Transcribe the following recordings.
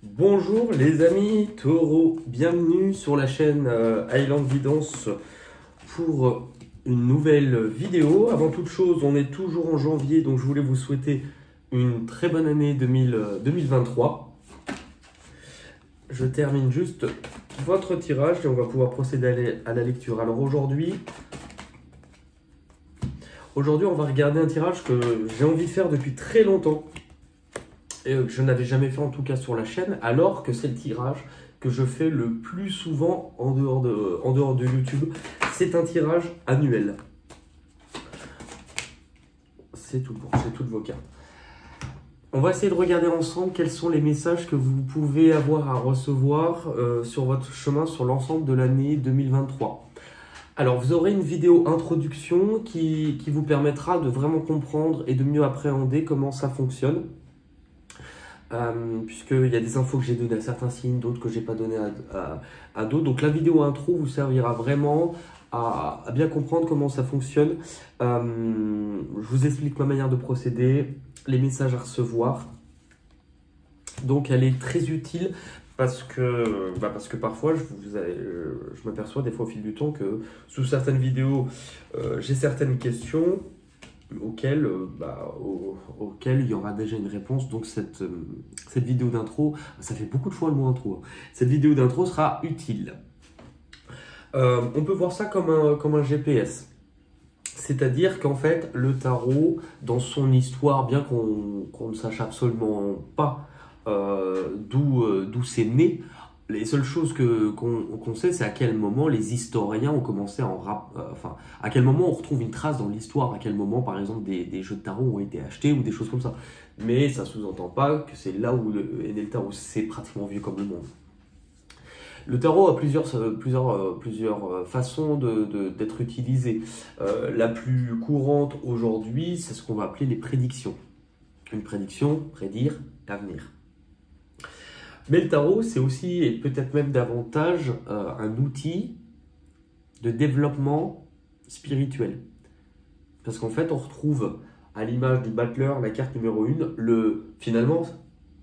Bonjour les amis taureaux, bienvenue sur la chaîne Highland Guidance pour une nouvelle vidéo. Avant toute chose, on est toujours en janvier, donc je voulais vous souhaiter une très bonne année 2023. Je termine juste votre tirage et on va pouvoir procéder à la lecture. Alors aujourd'hui, on va regarder un tirage que j'ai envie de faire depuis très longtemps. Et que je n'avais jamais fait en tout cas sur la chaîne, alors que c'est le tirage que je fais le plus souvent en dehors de YouTube. C'est un tirage annuel. C'est toutes vos cartes. On va essayer de regarder ensemble quels sont les messages que vous pouvez avoir à recevoir sur votre chemin sur l'ensemble de l'année 2023. Alors, vous aurez une vidéo introduction qui vous permettra de vraiment comprendre et de mieux appréhender comment ça fonctionne. Puisqu'il y a des infos que j'ai données à certains signes, d'autres que j'ai pas données à d'autres. Donc la vidéo intro vous servira vraiment à bien comprendre comment ça fonctionne. Je vous explique ma manière de procéder, les messages à recevoir. Donc elle est très utile parce que parfois je m'aperçois des fois au fil du temps que sous certaines vidéos, j'ai certaines questions auquel il y aura déjà une réponse. Donc cette vidéo d'intro, ça fait beaucoup de fois le mot intro, hein. Cette vidéo d'intro sera utile. On peut voir ça comme un GPS. C'est-à-dire qu'en fait, le tarot, dans son histoire, bien qu'on ne sache absolument pas d'où c'est né, les seules choses qu'on sait, c'est à quel moment les historiens ont commencé à quel moment on retrouve une trace dans l'histoire, à quel moment, par exemple, des jeux de tarot ont été achetés ou des choses comme ça. Mais ça ne sous-entend pas que c'est là où est né le tarot. C'est pratiquement vieux comme le monde. Le tarot a plusieurs façons d'être utilisé. La plus courante aujourd'hui, c'est ce qu'on va appeler les prédictions. Une prédiction, prédire l'avenir. Mais le tarot, c'est aussi, et peut-être même davantage, un outil de développement spirituel. Parce qu'en fait, on retrouve à l'image du battleur, la carte numéro 1, finalement,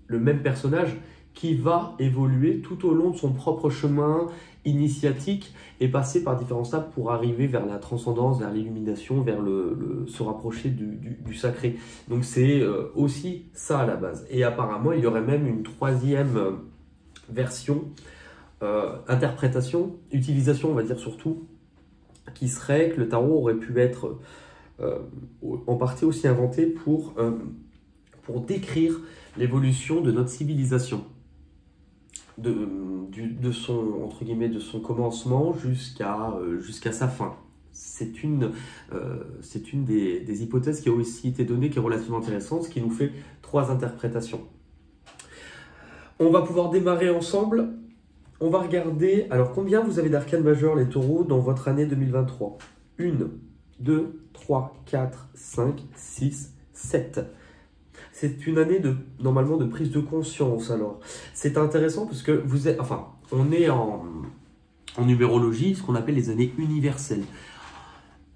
le même personnage qui va évoluer tout au long de son propre chemin initiatique et passer par différents stades pour arriver vers la transcendance, vers l'illumination, vers se rapprocher du sacré. Donc c'est aussi ça à la base. Et apparemment, il y aurait même une troisième version, interprétation, utilisation, on va dire surtout, qui serait que le tarot aurait pu être en partie aussi inventé pour décrire l'évolution de notre civilisation. De son commencement jusqu'à sa fin. C'est une des hypothèses qui a aussi été donnée, qui est relativement intéressante, ce qui nous fait 3 interprétations. On va pouvoir démarrer ensemble. On va regarder, alors combien vous avez d'arcanes majeures les taureaux dans votre année 2023? 1, 2, 3, 4, 5, 6, 7. C'est une année normalement de prise de conscience. Alors, c'est intéressant parce que on est en numérologie, ce qu'on appelle les années universelles.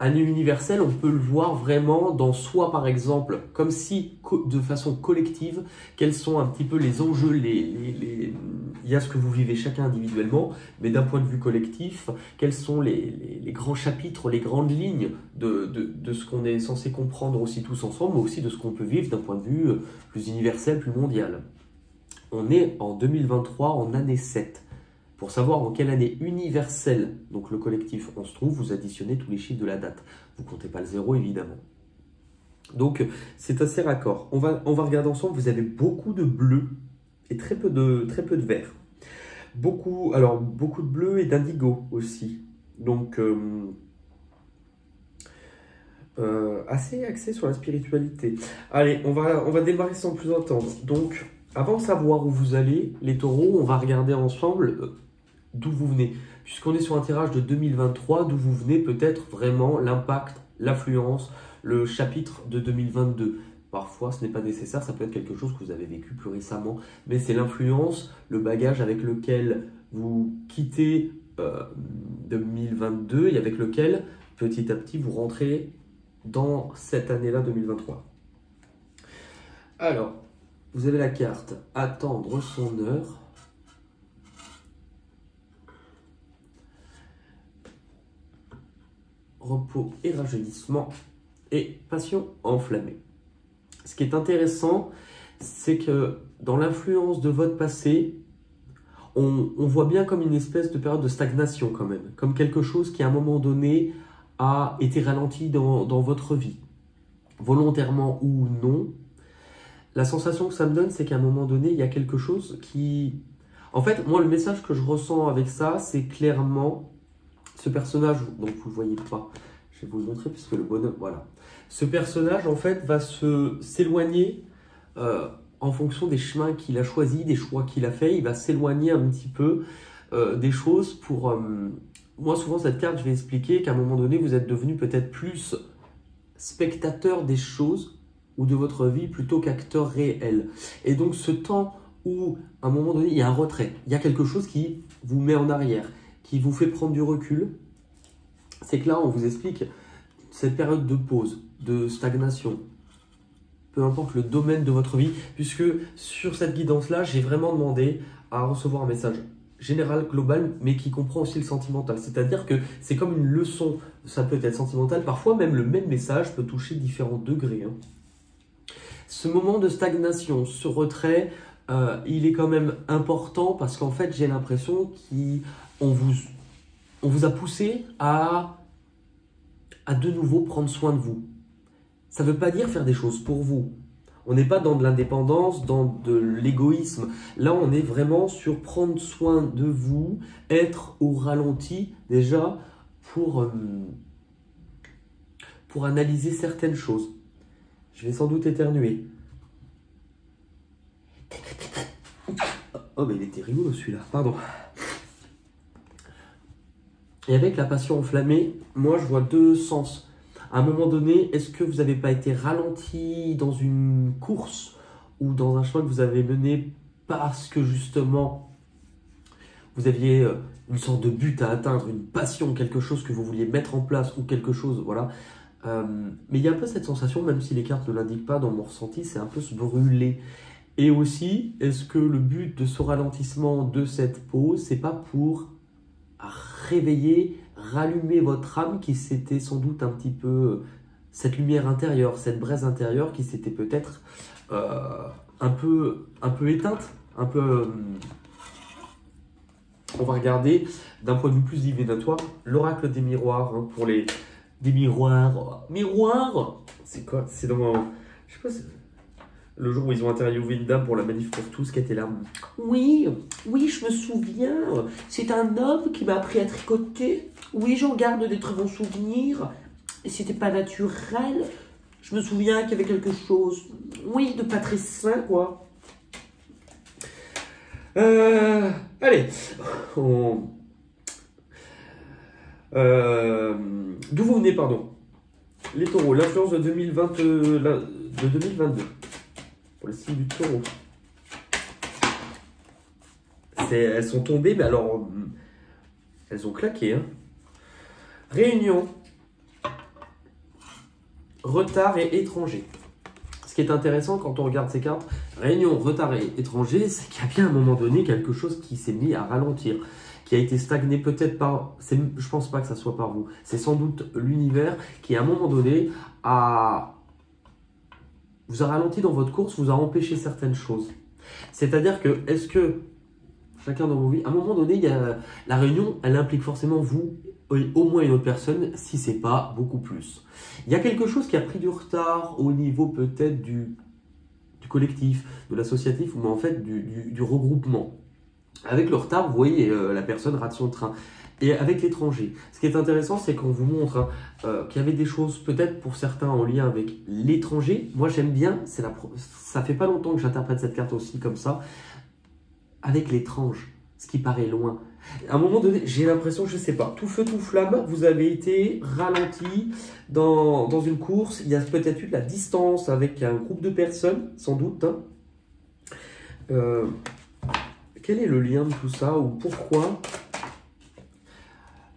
Année universelle, on peut le voir vraiment dans soi, par exemple, comme si, de façon collective, quels sont un petit peu les enjeux, il y a ce que vous vivez chacun individuellement, mais d'un point de vue collectif, quels sont les grands chapitres, les grandes lignes de ce qu'on est censé comprendre aussi tous ensemble, mais aussi de ce qu'on peut vivre d'un point de vue plus universel, plus mondial. On est en 2023, en année 7. Pour savoir en quelle année universelle, donc le collectif, on se trouve, vous additionnez tous les chiffres de la date. Vous ne comptez pas le 0, évidemment. Donc, c'est assez raccord. On va regarder ensemble. Vous avez beaucoup de bleu et très peu de vert. Beaucoup de bleu et d'indigo aussi. Donc, assez axé sur la spiritualité. Allez, on va démarrer sans plus attendre. Donc, avant de savoir où vous allez, les taureaux, on va regarder ensemble d'où vous venez. Puisqu'on est sur un tirage de 2023, d'où vous venez peut-être vraiment l'impact, l'influence, le chapitre de 2022. Parfois, ce n'est pas nécessaire, ça peut être quelque chose que vous avez vécu plus récemment, mais c'est l'influence, le bagage avec lequel vous quittez 2022 et avec lequel, petit à petit, vous rentrez dans cette année-là 2023. Alors, vous avez la carte attendre son heure. Repos et rajeunissement et passion enflammée. Ce qui est intéressant, c'est que dans l'influence de votre passé, on voit bien comme une espèce de période de stagnation quand même, comme quelque chose qui à un moment donné a été ralenti dans votre vie, volontairement ou non. La sensation que ça me donne, c'est qu'à un moment donné, il y a quelque chose qui... En fait, moi, le message que je ressens avec ça, c'est clairement ce personnage, donc vous ne le voyez pas, je vais vous le montrer puisque le bonhomme, voilà. Ce personnage, en fait, va s'éloigner en fonction des chemins qu'il a choisis, des choix qu'il a fait. Il va s'éloigner un petit peu des choses pour... Moi, souvent, cette carte, je vais expliquer qu'à un moment donné, vous êtes devenu peut-être plus spectateur des choses ou de votre vie plutôt qu'acteur réel. Et donc, ce temps où, à un moment donné, il y a un retrait, il y a quelque chose qui vous met en arrière, qui vous fait prendre du recul, c'est que là, on vous explique cette période de pause, de stagnation, peu importe le domaine de votre vie, puisque sur cette guidance-là, j'ai vraiment demandé à recevoir un message général, global, mais qui comprend aussi le sentimental. C'est-à-dire que c'est comme une leçon, ça peut être sentimental, parfois même le même message peut toucher différents degrés. Ce moment de stagnation, ce retrait, il est quand même important parce qu'en fait, j'ai l'impression qu'on vous a poussé à de nouveau prendre soin de vous. Ça ne veut pas dire faire des choses pour vous. On n'est pas dans de l'indépendance, dans de l'égoïsme. Là, on est vraiment sur prendre soin de vous, être au ralenti déjà pour analyser certaines choses. Je vais sans doute éternuer. Oh, mais il était rigolo celui-là, pardon. Et avec la passion enflammée, moi je vois deux sens. À un moment donné, est-ce que vous n'avez pas été ralenti dans une course ou dans un chemin que vous avez mené parce que justement vous aviez une sorte de but à atteindre, une passion, quelque chose que vous vouliez mettre en place ou quelque chose, voilà. Mais il y a un peu cette sensation, même si les cartes ne l'indiquent pas dans mon ressenti, c'est un peu se brûler. Et aussi, est-ce que le but de ce ralentissement, de cette pause, c'est pas pour réveiller, rallumer votre âme qui s'était sans doute un petit peu, cette lumière intérieure, cette braise intérieure qui s'était peut-être un peu éteinte, un peu... on va regarder d'un point de vue plus divinatoire l'oracle des miroirs, hein, pour les... Des miroirs. Miroirs, c'est quoi? C'est dans... Je sais pas, le jour où ils ont interviewé une dame pour la manif pour tous qui était là. Oui, je me souviens. C'est un homme qui m'a appris à tricoter. Oui, j'en garde des très bons souvenirs. Et c'était pas naturel. Je me souviens qu'il y avait quelque chose, oui, de pas très sain, quoi. Allez. D'où vous venez, pardon? Les taureaux, l'influence de 2022. Pour les signes du taureau. Elles sont tombées, mais alors, elles ont claqué. Hein. Réunion, retard et étranger. Ce qui est intéressant quand on regarde ces cartes, réunion, retard et étranger, c'est qu'il y a bien à un moment donné quelque chose qui s'est mis à ralentir, qui a été stagné peut-être par... Je pense pas que ça soit par vous. C'est sans doute l'univers qui, à un moment donné, vous a ralenti dans votre course, vous a empêché certaines choses. C'est-à-dire que, est-ce que, chacun dans vos vies, à un moment donné, la réunion, elle implique forcément vous, au moins une autre personne, si ce n'est pas beaucoup plus. Il y a quelque chose qui a pris du retard au niveau peut-être du collectif, de l'associatif, ou en fait du regroupement. Avec le retard, vous voyez, la personne rate son train. Et avec l'étranger, ce qui est intéressant, c'est qu'on vous montre qu'il y avait des choses peut-être pour certains en lien avec l'étranger. Moi, j'aime bien, ça fait pas longtemps que j'interprète cette carte aussi comme ça, avec l'étrange, ce qui paraît loin. À un moment donné, j'ai l'impression, je sais pas, tout feu, tout flamme, vous avez été ralenti dans une course. Il y a peut-être eu de la distance avec un groupe de personnes, sans doute. Hein. Quel est le lien de tout ça ou pourquoi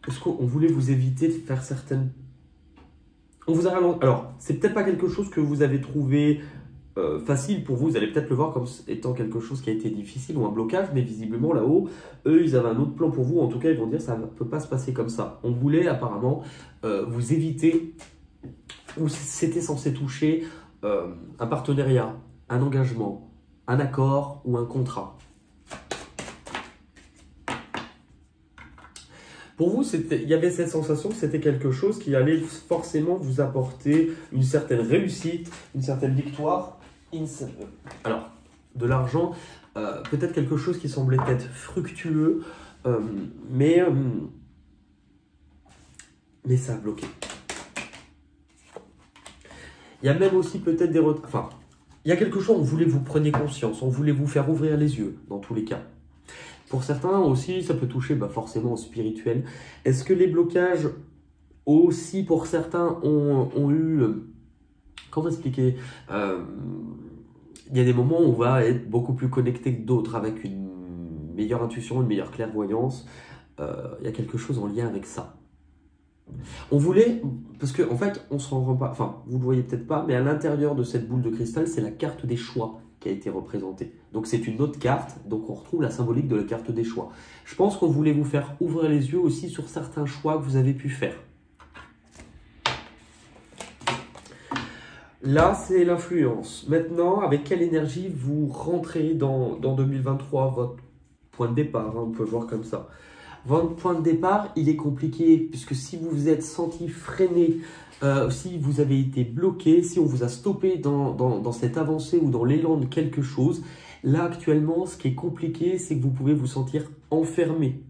est-ce qu'on voulait vous éviter de faire certaines... On vous a ralenti. Alors, c'est peut-être pas quelque chose que vous avez trouvé facile pour vous, vous allez peut-être le voir comme étant quelque chose qui a été difficile ou un blocage, mais visiblement là-haut, eux, ils avaient un autre plan pour vous. En tout cas, ils vont dire ça ne peut pas se passer comme ça. On voulait apparemment vous éviter, ou c'était censé toucher un partenariat, un engagement, un accord ou un contrat. Pour vous, il y avait cette sensation que c'était quelque chose qui allait forcément vous apporter une certaine réussite, une certaine victoire. Alors, de l'argent, peut-être quelque chose qui semblait être fructueux, mais ça a bloqué. Il y a même aussi peut-être des retards. Enfin, il y a quelque chose, on voulait que vous preniez conscience, on voulait vous faire ouvrir les yeux, dans tous les cas. Pour certains aussi, ça peut toucher forcément au spirituel. Est-ce que les blocages aussi, pour certains, ont eu... comment expliquer il y a des moments où on va être beaucoup plus connecté que d'autres, avec une meilleure intuition, une meilleure clairvoyance. Il y a quelque chose en lien avec ça. On voulait, parce qu'en fait, on se rend pas... Enfin, vous ne le voyez peut-être pas, mais à l'intérieur de cette boule de cristal, c'est la carte des choix qui a été représentée. Donc c'est une autre carte, donc on retrouve la symbolique de la carte des choix. Je pense qu'on voulait vous faire ouvrir les yeux aussi sur certains choix que vous avez pu faire. Là, c'est l'influence. Maintenant, avec quelle énergie vous rentrez dans 2023, votre point de départ, on peut voir comme ça. Votre point de départ, il est compliqué, puisque si vous vous êtes senti freiné, si vous avez été bloqué, si on vous a stoppé dans cette avancée ou dans l'élan de quelque chose, là actuellement, ce qui est compliqué, c'est que vous pouvez vous sentir enfermé.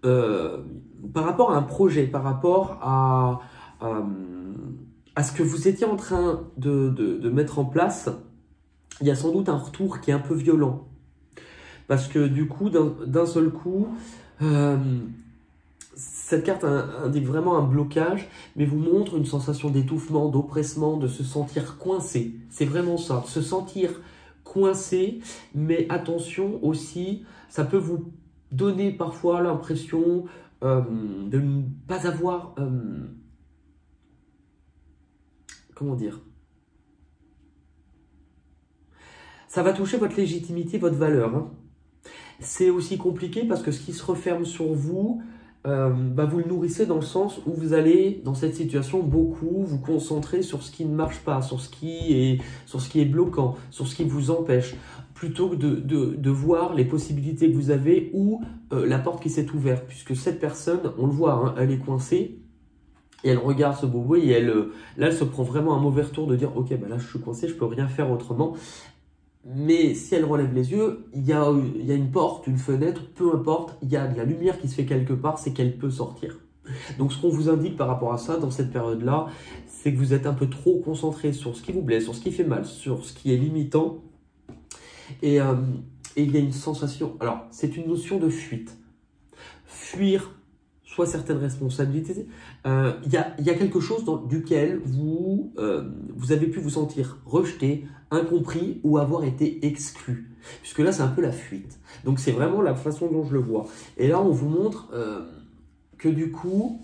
Par rapport à un projet, par rapport à ce que vous étiez en train de mettre en place, il y a sans doute un retour qui est un peu violent. Parce que du coup, d'un seul coup, cette carte indique vraiment un blocage, mais vous montre une sensation d'étouffement, d'oppressement, de se sentir coincé. C'est vraiment ça, se sentir coincé, mais attention aussi, ça peut vous donner parfois l'impression de ne pas avoir... comment dire? Ça va toucher votre légitimité, votre valeur. Hein. C'est aussi compliqué parce que ce qui se referme sur vous, vous le nourrissez dans le sens où vous allez, dans cette situation, beaucoup vous concentrer sur ce qui ne marche pas, sur ce qui est bloquant, sur ce qui vous empêche, plutôt que de voir les possibilités que vous avez ou la porte qui s'est ouverte. Puisque cette personne, on le voit, hein, elle est coincée. Et elle regarde ce bobo et là, elle se prend vraiment un mauvais retour de dire « Ok, là, je suis coincé, je ne peux rien faire autrement. » Mais si elle relève les yeux, il y a une porte, une fenêtre, peu importe, il y a de la lumière qui se fait quelque part, c'est qu'elle peut sortir. Donc, ce qu'on vous indique par rapport à ça, dans cette période-là, c'est que vous êtes un peu trop concentré sur ce qui vous blesse, sur ce qui fait mal, sur ce qui est limitant. Et il y a une sensation... Alors, c'est une notion de fuite. Fuir soit certaines responsabilités, il y a quelque chose duquel vous avez pu vous sentir rejeté, incompris ou avoir été exclu. Puisque là, c'est un peu la fuite. Donc, c'est vraiment la façon dont je le vois. Et là, on vous montre que du coup,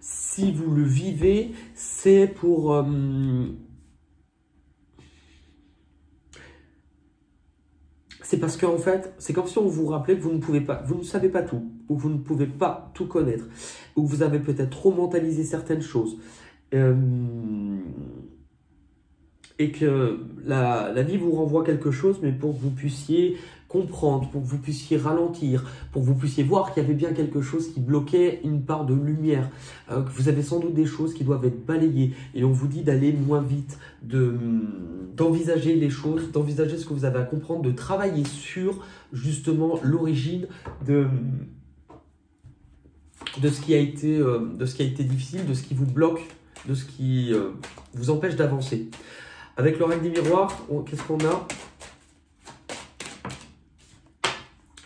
si vous le vivez, c'est pour... c'est parce qu'en fait, c'est comme si on vous rappelait que vous ne savez pas tout, ou vous ne pouvez pas tout connaître, ou vous avez peut-être trop mentalisé certaines choses. Et que la vie vous renvoie quelque chose, mais pour que vous puissiez comprendre, pour que vous puissiez ralentir, pour que vous puissiez voir qu'il y avait bien quelque chose qui bloquait une part de lumière, que vous avez sans doute des choses qui doivent être balayées, et on vous dit d'aller moins vite, d'envisager les choses, d'envisager ce que vous avez à comprendre, de travailler sur justement l'origine de ce qui a été difficile, de ce qui vous bloque, de ce qui vous empêche d'avancer. Avec l'oracle des miroirs, qu'est-ce qu'on a?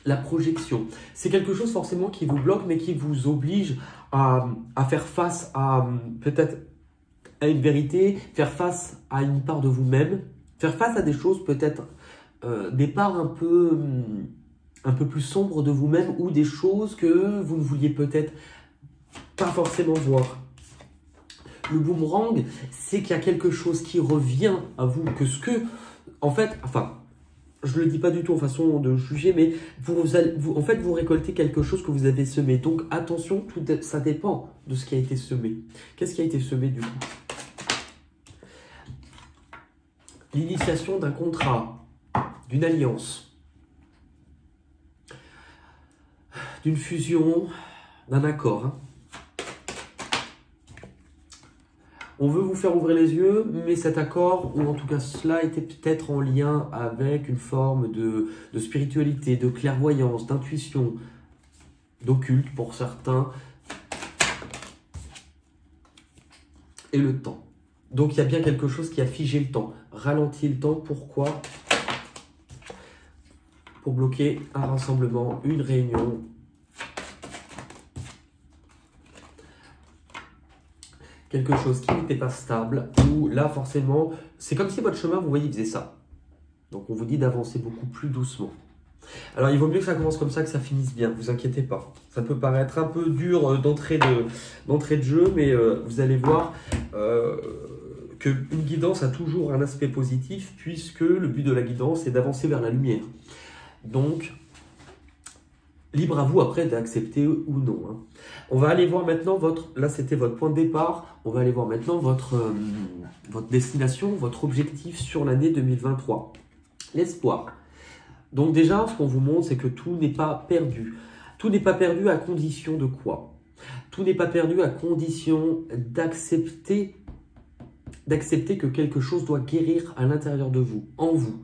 La projection. C'est quelque chose forcément qui vous bloque, mais qui vous oblige à faire face à peut-être à une vérité, faire face à une part de vous-même, faire face à des choses peut-être, des parts un peu plus sombres de vous-même ou des choses que vous ne vouliez peut-être pas forcément voir. Le boomerang, c'est qu'il y a quelque chose qui revient à vous, en fait, enfin, je ne le dis pas du tout en façon de juger, mais en fait, vous récoltez quelque chose que vous avez semé. Donc, attention, ça dépend de ce qui a été semé. Qu'est-ce qui a été semé du coup? L'initiation d'un contrat, d'une alliance, d'une fusion, d'un accord. On veut vous faire ouvrir les yeux, mais cet accord, ou en tout cas cela, était peut-être en lien avec une forme de spiritualité, de clairvoyance, d'intuition, d'occulte pour certains, et le temps. Donc il y a bien quelque chose qui a figé le temps, ralenti le temps. Pourquoi? Pour bloquer un rassemblement, une réunion. Quelque chose qui n'était pas stable, ou là forcément, c'est comme si votre chemin, vous voyez, faisait ça. Donc on vous dit d'avancer beaucoup plus doucement. Alors il vaut mieux que ça commence comme ça, que ça finisse bien, vous inquiétez pas. Ça peut paraître un peu dur d'entrée de jeu, mais vous allez voir qu'une guidance a toujours un aspect positif, puisque le but de la guidance est d'avancer vers la lumière. Donc, libre à vous après d'accepter ou non. Hein. On va aller voir maintenant là c'était votre point de départ, on va aller voir maintenant votre destination, votre objectif sur l'année 2023. L'espoir. Donc déjà, ce qu'on vous montre, c'est que tout n'est pas perdu. Tout n'est pas perdu à condition de quoi? Tout n'est pas perdu à condition d'accepter que quelque chose doit guérir à l'intérieur de vous, en vous.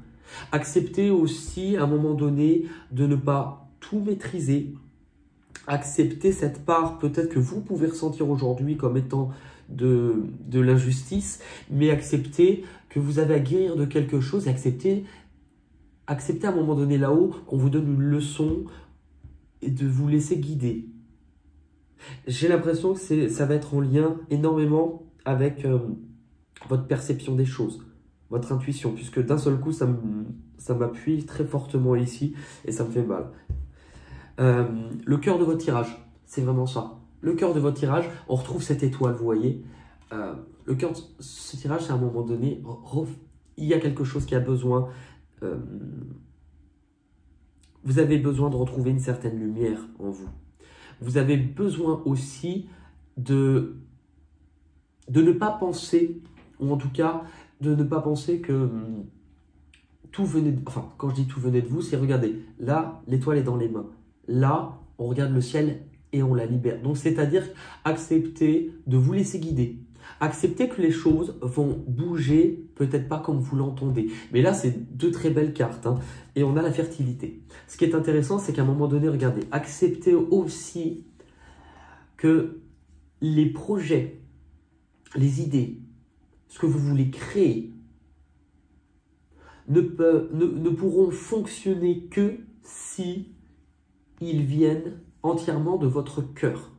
Accepter aussi, à un moment donné, de ne pas tout maîtriser. Accepter cette part peut-être que vous pouvez ressentir aujourd'hui comme étant de l'injustice, mais accepter que vous avez à guérir de quelque chose et accepter à un moment donné là-haut qu'on vous donne une leçon et de vous laisser guider. J'ai l'impression que ça va être en lien énormément avec votre perception des choses, votre intuition, puisque d'un seul coup, ça m'appuie très fortement ici et ça me fait mal. Le cœur de votre tirage, c'est vraiment ça. Le cœur de votre tirage, on retrouve cette étoile, vous voyez. Le cœur de ce tirage, c'est à un moment donné, il y a quelque chose qui a besoin. Vous avez besoin de retrouver une certaine lumière en vous. Vous avez besoin aussi de ne pas penser, ou en tout cas, de ne pas penser que tout venait de... Enfin, quand je dis tout venait de vous, c'est regardez, là, l'étoile est dans les mains. Là, on regarde le ciel et on la libère. Donc, c'est-à-dire accepter de vous laisser guider. Accepter que les choses vont bouger, peut-être pas comme vous l'entendez. Mais là, c'est deux très belles cartes. Hein. Et on a la fertilité. Ce qui est intéressant, c'est qu'à un moment donné, regardez, acceptez aussi que les projets, les idées, ce que vous voulez créer, ne pourront fonctionner que si ils viennent entièrement de votre cœur.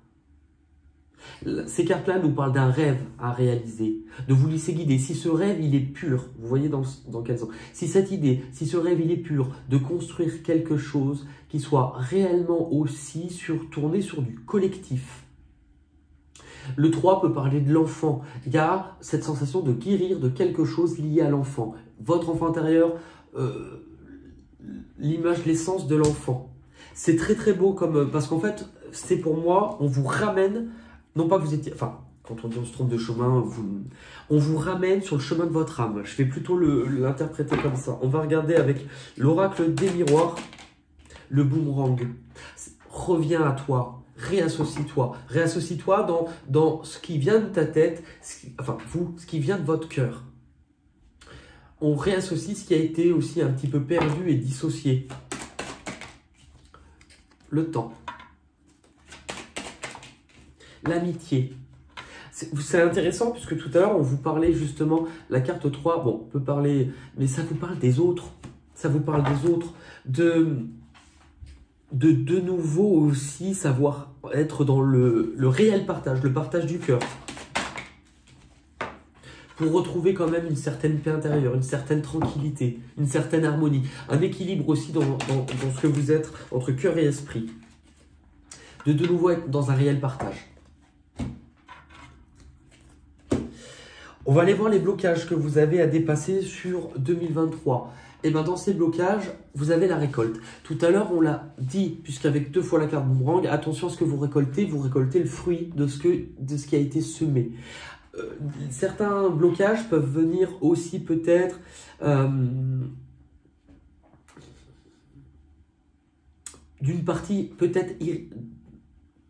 Ces cartes-là nous parlent d'un rêve à réaliser, de vous laisser guider. Si ce rêve, il est pur, vous voyez dans quel sens. Si cette idée, si ce rêve, il est pur, de construire quelque chose qui soit réellement aussi tourné sur du collectif. Le 3 peut parler de l'enfant. Il y a cette sensation de guérir de quelque chose lié à l'enfant. Votre enfant intérieur, l'image, l'essence de l'enfant. C'est très très beau parce qu'en fait, c'est pour moi, on vous ramène, non pas que vous étiez, enfin, quand on se trompe de chemin, on vous ramène sur le chemin de votre âme. Je vais plutôt l'interpréter comme ça. On va regarder avec l'oracle des miroirs, le boomerang. Reviens à toi. Réassocie-toi. Réassocie-toi dans ce qui vient de ta tête, ce qui vient de votre cœur. On réassocie ce qui a été aussi un petit peu perdu et dissocié. Le temps. L'amitié. C'est intéressant puisque tout à l'heure, on vous parlait justement, la carte 3, bon, on peut parler, mais ça vous parle des autres. Ça vous parle des autres. De nouveau aussi savoir être dans le réel partage, le partage du cœur. Pour retrouver quand même une certaine paix intérieure, une certaine tranquillité, une certaine harmonie, un équilibre aussi dans ce que vous êtes entre cœur et esprit. De nouveau être dans un réel partage. On va aller voir les blocages que vous avez à dépasser sur 2023. Et bien dans ces blocages, vous avez la récolte. Tout à l'heure, on l'a dit, puisqu'avec 2 fois la carte boomerang, attention à ce que vous récoltez le fruit de ce qui a été semé. Certains blocages peuvent venir aussi peut-être d'une partie peut-être...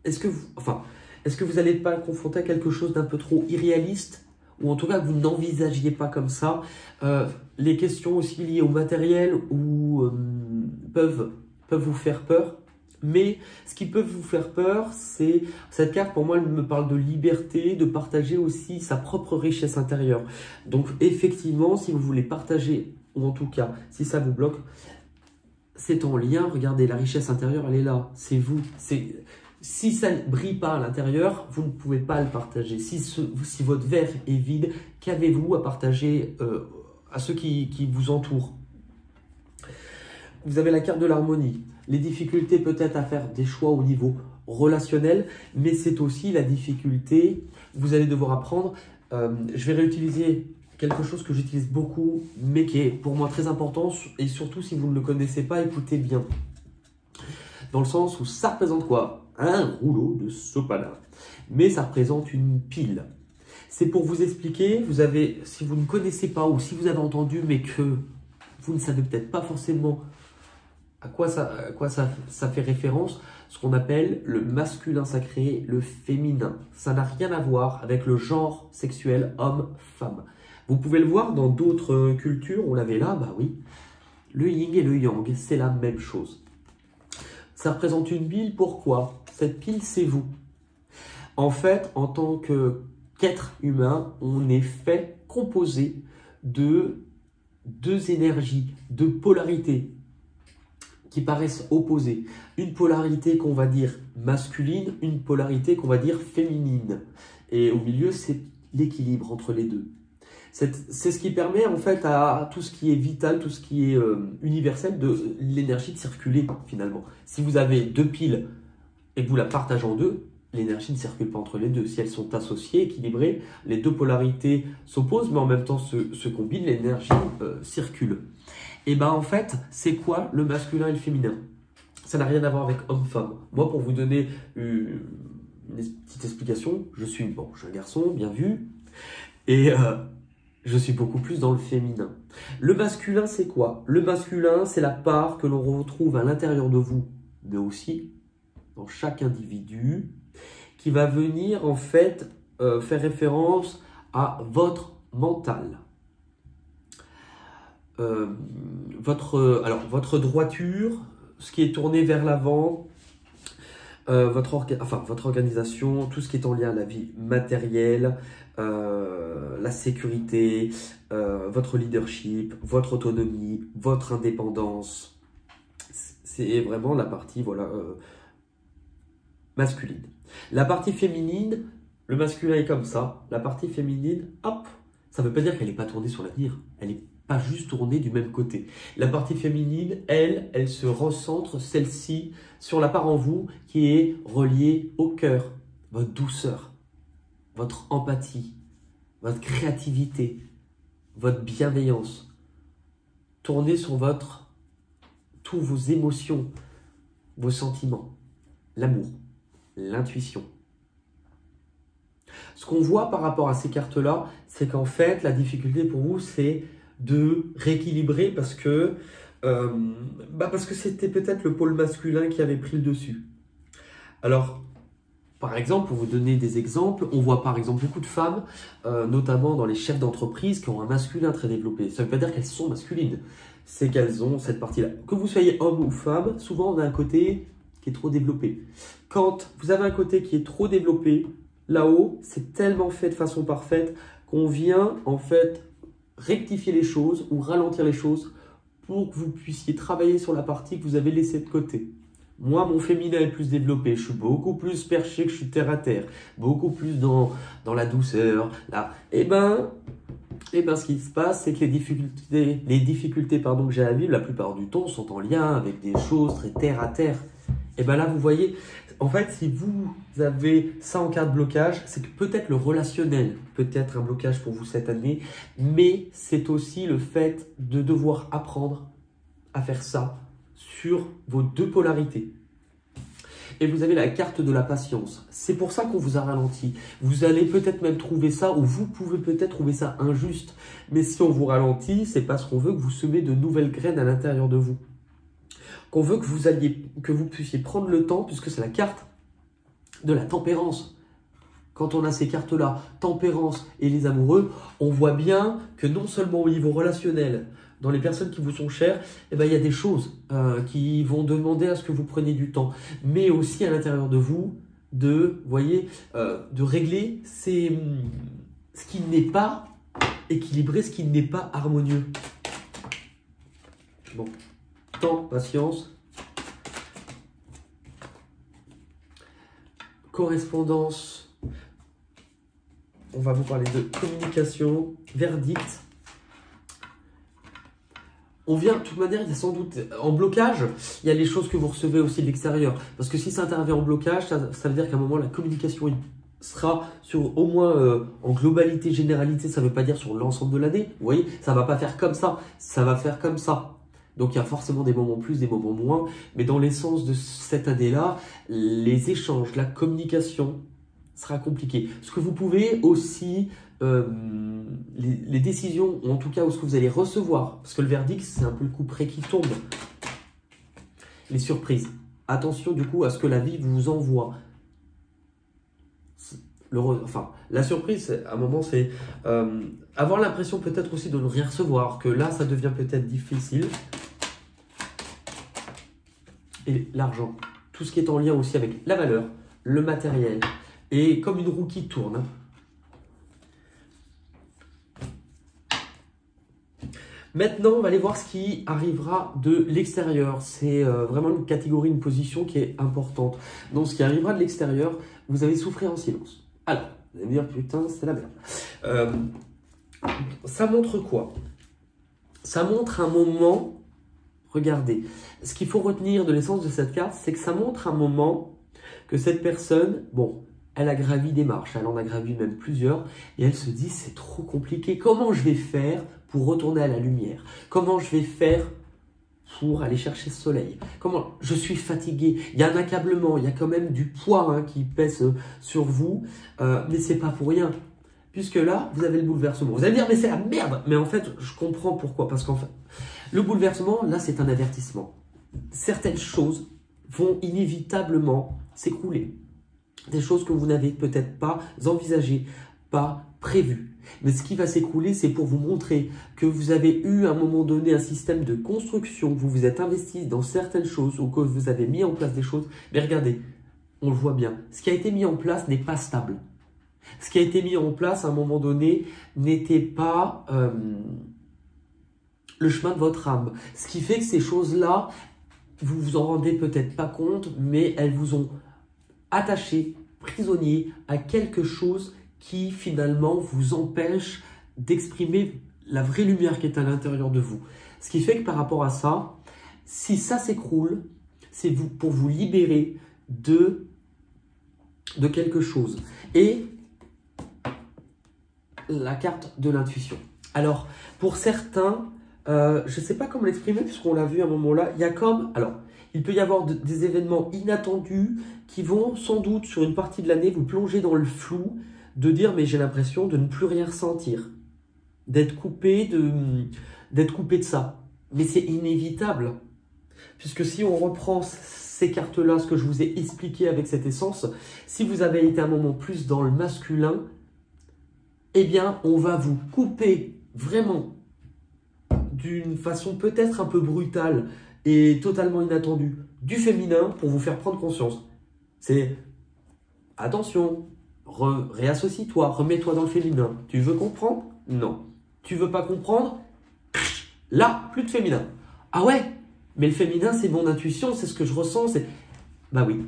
Est-ce que vous n'allez pas confronter à quelque chose d'un peu trop irréaliste, ou en tout cas que vous n'envisagiez pas comme ça? Les questions aussi liées au matériel peuvent vous faire peur. Mais ce qui peut vous faire peur, c'est cette carte, pour moi, elle me parle de liberté, de partager aussi sa propre richesse intérieure. Donc effectivement, si vous voulez partager, ou en tout cas, si ça vous bloque, c'est en lien. Regardez, la richesse intérieure, elle est là. C'est vous. Si ça ne brille pas à l'intérieur, vous ne pouvez pas le partager. Si votre verre est vide, qu'avez-vous à partager à ceux qui vous entourent? Vous avez la carte de l'harmonie. Les difficultés peut-être à faire des choix au niveau relationnel, mais c'est aussi la difficulté, vous allez devoir apprendre. Je vais réutiliser quelque chose que j'utilise beaucoup, mais qui est pour moi très important, et surtout si vous ne le connaissez pas, écoutez bien. Dans le sens où ça représente quoi? Un rouleau de sopalin, mais ça représente une pile. C'est pour vous expliquer, si vous ne connaissez pas ou si vous avez entendu, mais que vous ne savez peut-être pas forcément à quoi ça fait référence, ce qu'on appelle le masculin sacré, le féminin. Ça n'a rien à voir avec le genre sexuel homme-femme. Vous pouvez le voir dans d'autres cultures, on l'avait là, bah oui. Le yin et le yang, c'est la même chose. Ça représente une pile, pourquoi? Cette pile, c'est vous. En fait, en tant qu'être humain, on est fait, composé de 2 énergies, 2 polarités qui paraissent opposées. Une polarité qu'on va dire masculine, une polarité qu'on va dire féminine. Et au milieu, c'est l'équilibre entre les deux. C'est ce qui permet en fait à tout ce qui est vital, tout ce qui est universel, de l'énergie de circuler finalement. Si vous avez 2 piles et que vous la partagez en 2, l'énergie ne circule pas entre les deux. Si elles sont associées, équilibrées, les 2 polarités s'opposent, mais en même temps se combinent, l'énergie circule. Et bien en fait, c'est quoi le masculin et le féminin? Ça n'a rien à voir avec homme-femme. Moi, pour vous donner une petite explication, je suis un garçon, bien vu, et je suis beaucoup plus dans le féminin. Le masculin, c'est quoi? Le masculin, c'est la part que l'on retrouve à l'intérieur de vous, mais aussi dans chaque individu, qui va venir en fait faire référence à votre mental. Votre droiture, ce qui est tourné vers l'avant, votre organisation, tout ce qui est en lien à la vie matérielle, la sécurité, votre leadership, votre autonomie, votre indépendance. C'est vraiment la partie masculine. La partie féminine, le masculin est comme ça. La partie féminine, hop, ça ne veut pas dire qu'elle n'est pas tournée sur l'avenir. Elle n'est pas juste tournée du même côté. La partie féminine, elle se recentre, celle-ci, sur la part en vous qui est reliée au cœur, votre douceur, votre empathie, votre créativité, votre bienveillance. Tournez sur tous vos émotions, vos sentiments, l'amour, l'intuition. Ce qu'on voit par rapport à ces cartes-là, c'est qu'en fait, la difficulté pour vous, c'est de rééquilibrer parce que c'était peut-être le pôle masculin qui avait pris le dessus. Alors, par exemple, pour vous donner des exemples, on voit par exemple beaucoup de femmes, notamment dans les chefs d'entreprise, qui ont un masculin très développé. Ça ne veut pas dire qu'elles sont masculines, c'est qu'elles ont cette partie-là. Que vous soyez homme ou femme, souvent on a un côté qui est trop développé. Quand vous avez un côté qui est trop développé, là-haut, c'est tellement fait de façon parfaite qu'on vient en fait rectifier les choses ou ralentir les choses pour que vous puissiez travailler sur la partie que vous avez laissée de côté. Moi, mon féminin est plus développé, je suis beaucoup plus perché que je suis terre à terre, beaucoup plus dans la douceur. Là. Et ben, ce qui se passe, c'est que les difficultés que j'ai à vivre, la plupart du temps, sont en lien avec des choses très terre à terre. Et bien là, vous voyez, en fait, si vous avez ça en cas de blocage, c'est que peut-être le relationnel peut être un blocage pour vous cette année, mais c'est aussi le fait de devoir apprendre à faire ça sur vos deux polarités. Et vous avez la carte de la patience. C'est pour ça qu'on vous a ralenti. Vous allez peut-être même trouver ça, ou vous pouvez peut-être trouver ça injuste. Mais si on vous ralentit, c'est parce qu'on veut que vous semez de nouvelles graines à l'intérieur de vous. Qu'on veut que vous puissiez prendre le temps, puisque c'est la carte de la tempérance. Quand on a ces cartes-là, tempérance et les amoureux, on voit bien que non seulement au niveau relationnel, dans les personnes qui vous sont chères, eh ben, il y a des choses qui vont demander à ce que vous preniez du temps, mais aussi à l'intérieur de vous, de régler ce qui n'est pas équilibré, ce qui n'est pas harmonieux. Bon, temps, patience, correspondance, on va vous parler de communication, verdict. On vient, de toute manière, il y a sans doute, en blocage, il y a les choses que vous recevez aussi de l'extérieur. Parce que si ça intervient en blocage, ça veut dire qu'à un moment, la communication sera sur au moins en globalité, généralité, ça ne veut pas dire sur l'ensemble de l'année. Vous voyez, ça ne va pas faire comme ça va faire comme ça. Donc il y a forcément des moments plus, des moments moins. Mais dans l'essence de cette année-là, les échanges, la communication sera compliqué. Ce que vous pouvez aussi... les décisions, ou en tout cas où ce que vous allez recevoir, parce que le verdict, c'est un peu le coup près qui tombe. Les surprises. Attention du coup à ce que la vie vous envoie. La surprise, à un moment, c'est avoir l'impression peut-être aussi de ne rien recevoir, que là, ça devient peut-être difficile. Et l'argent. Tout ce qui est en lien aussi avec la valeur, le matériel, et comme une roue qui tourne. Maintenant, on va aller voir ce qui arrivera de l'extérieur. C'est vraiment une catégorie, une position qui est importante. Donc, ce qui arrivera de l'extérieur, vous allez souffrir en silence. Alors, vous allez me dire, putain, c'est la merde. Ça montre quoi? Ça montre un moment, regardez, ce qu'il faut retenir de l'essence de cette carte, c'est que ça montre un moment que cette personne, bon, elle a gravi des marches, elle en a gravi même plusieurs, et elle se dit, c'est trop compliqué, comment je vais faire pour retourner à la lumière? Comment je vais faire pour aller chercher ce soleil? Comment je suis fatigué, il y a un accablement, il y a quand même du poids qui pèse sur vous, mais c'est pas pour rien. Puisque là, vous avez le bouleversement. Vous allez me dire, mais c'est la merde! Mais en fait, je comprends pourquoi. Parce qu'en fait, le bouleversement, là, c'est un avertissement. Certaines choses vont inévitablement s'écrouler. Des choses que vous n'avez peut-être pas envisagées, pas prévues. Mais ce qui va s'écrouler, c'est pour vous montrer que vous avez eu à un moment donné un système de construction, vous vous êtes investi dans certaines choses ou que vous avez mis en place des choses. Mais regardez, on le voit bien, ce qui a été mis en place n'est pas stable. Ce qui a été mis en place à un moment donné n'était pas le chemin de votre âme. Ce qui fait que ces choses-là, vous vous en rendez peut-être pas compte, mais elles vous ont attaché, prisonnier à quelque chose qui finalement vous empêche d'exprimer la vraie lumière qui est à l'intérieur de vous. Ce qui fait que par rapport à ça, si ça s'écroule, c'est pour vous libérer de quelque chose. Et la carte de l'intuition. Alors, pour certains, je ne sais pas comment l'exprimer puisqu'on l'a vu à un moment-là, il y a comme... Alors, il peut y avoir des événements inattendus qui vont sans doute sur une partie de l'année vous plonger dans le flou, de dire mais j'ai l'impression de ne plus rien ressentir, d'être coupé de ça. Mais c'est inévitable, puisque si on reprend ces cartes-là, ce que je vous ai expliqué avec cette essence, si vous avez été un moment plus dans le masculin, eh bien, on va vous couper vraiment d'une façon peut-être un peu brutale et totalement inattendue du féminin pour vous faire prendre conscience. C'est attention, réassocie-toi, remets-toi dans le féminin. Tu veux comprendre? Non. Tu veux pas comprendre? Là, plus de féminin. Ah ouais, mais le féminin, c'est mon intuition, c'est ce que je ressens. Bah oui.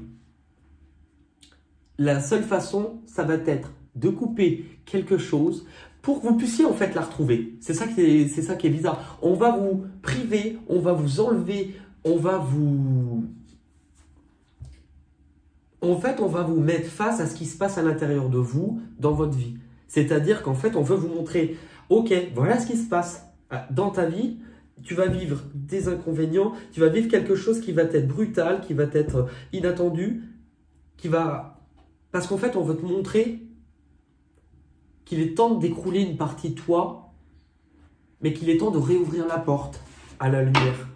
La seule façon, ça va être de couper quelque chose pour que vous puissiez en fait la retrouver. C'est ça qui est bizarre. On va vous priver, on va vous enlever, on va vous En fait, on va vous mettre face à ce qui se passe à l'intérieur de vous, dans votre vie. C'est-à-dire qu'en fait, on veut vous montrer, ok, voilà ce qui se passe dans ta vie. Tu vas vivre des inconvénients, tu vas vivre quelque chose qui va être brutal, qui va être inattendu, Parce qu'en fait, on veut te montrer qu'il est temps d'écrouler une partie de toi, mais qu'il est temps de réouvrir la porte à la lumière.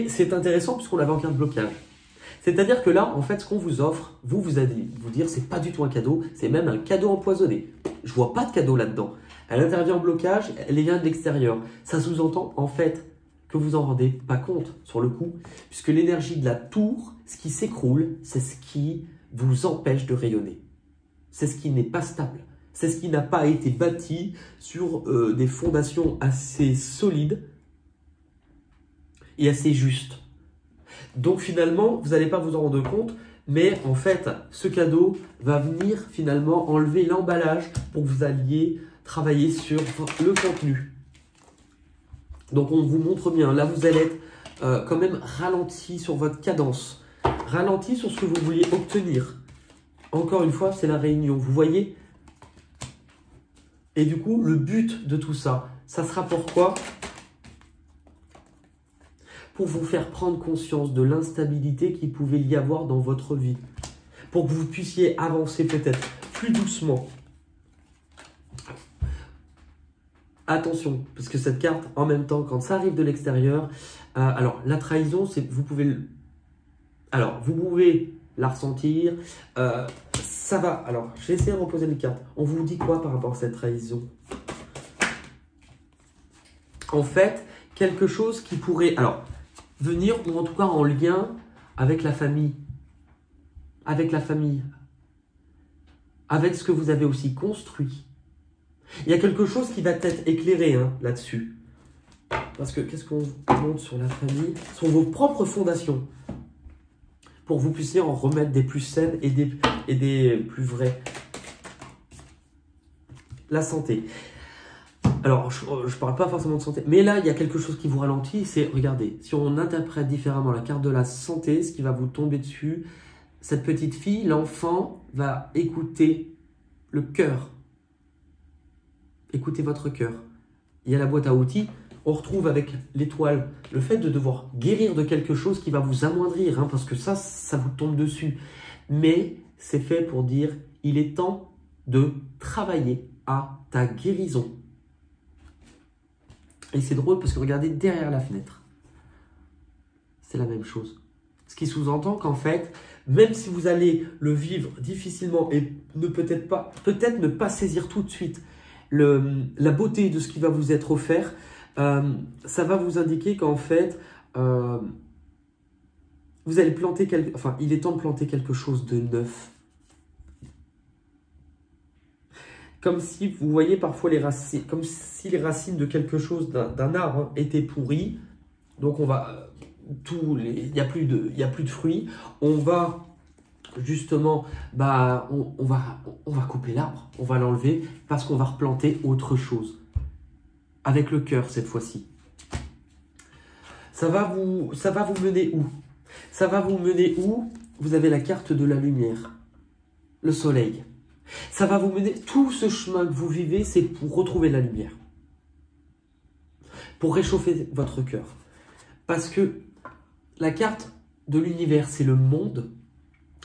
C'est intéressant puisqu'on avait en carte de blocage. C'est-à-dire que là, en fait, ce qu'on vous offre, vous allez vous dire, c'est pas du tout un cadeau, c'est même un cadeau empoisonné. Je vois pas de cadeau là-dedans. Elle intervient en blocage, elle vient de l'extérieur. Ça sous-entend, en fait, que vous en rendez pas compte sur le coup, puisque l'énergie de la tour, ce qui s'écroule, c'est ce qui vous empêche de rayonner. C'est ce qui n'est pas stable. C'est ce qui n'a pas été bâti sur des fondations assez solides et assez justes. Donc finalement, vous n'allez pas vous en rendre compte, mais en fait, ce cadeau va venir finalement enlever l'emballage pour que vous alliez travailler sur le contenu. Donc on vous montre bien, là vous allez être quand même ralenti sur votre cadence, ralenti sur ce que vous vouliez obtenir. Encore une fois, c'est la réunion, vous voyez? Et du coup, le but de tout ça, ça sera pourquoi? Pour vous faire prendre conscience de l'instabilité qu'il pouvait y avoir dans votre vie. Pour que vous puissiez avancer peut-être plus doucement. Attention, parce que cette carte, en même temps, quand ça arrive de l'extérieur, alors la trahison, vous pouvez la ressentir. Ça va. Alors, je vais essayer de reposer les cartes. On vous dit quoi par rapport à cette trahison? En fait, quelque chose qui pourrait venir, ou en tout cas en lien avec la famille. Avec la famille. Avec ce que vous avez aussi construit. Il y a quelque chose qui va être éclairé là-dessus. Parce que qu'est-ce qu'on montre sur la famille? Ce sont vos propres fondations. Pour que vous puissiez en remettre des plus saines et des plus vraies. La santé. Alors, je ne parle pas forcément de santé, mais là, il y a quelque chose qui vous ralentit, c'est, regardez, si on interprète différemment la carte de la santé, ce qui va vous tomber dessus, cette petite fille, l'enfant, va écouter le cœur. Écoutez votre cœur. Il y a la boîte à outils, on retrouve avec l'étoile le fait de devoir guérir de quelque chose qui va vous amoindrir, parce que ça vous tombe dessus. Mais c'est fait pour dire, il est temps de travailler à ta guérison. Et c'est drôle parce que regardez derrière la fenêtre. C'est la même chose. Ce qui sous-entend qu'en fait, même si vous allez le vivre difficilement et peut-être ne pas saisir tout de suite la beauté de ce qui va vous être offert, ça va vous indiquer qu'en fait, vous allez planter il est temps de planter quelque chose de neuf. Comme si, vous voyez parfois les racines, comme si les racines de quelque chose, d'un arbre, étaient pourries. Donc on va, il n'y a plus de fruits. On va justement, on va couper l'arbre, on va l'enlever parce qu'on va replanter autre chose. Avec le cœur cette fois-ci. Ça va vous mener où? Ça va vous mener où? Vous avez la carte de la lumière, le soleil. Ça va vous mener, tout ce chemin que vous vivez, c'est pour retrouver la lumière. Pour réchauffer votre cœur. Parce que la carte de l'univers, c'est le monde.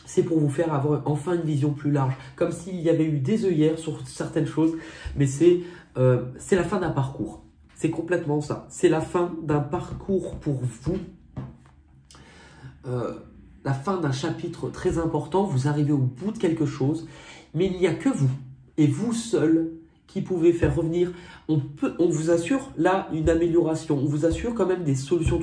C'est pour vous faire avoir enfin une vision plus large. Comme s'il y avait eu des œillères sur certaines choses. Mais c'est la fin d'un parcours. C'est complètement ça. C'est la fin d'un parcours pour vous. La fin d'un chapitre très important. Vous arrivez au bout de quelque chose. Mais il n'y a que vous, et vous seul, qui pouvez faire revenir. On vous assure là une amélioration. On vous assure quand même des solutions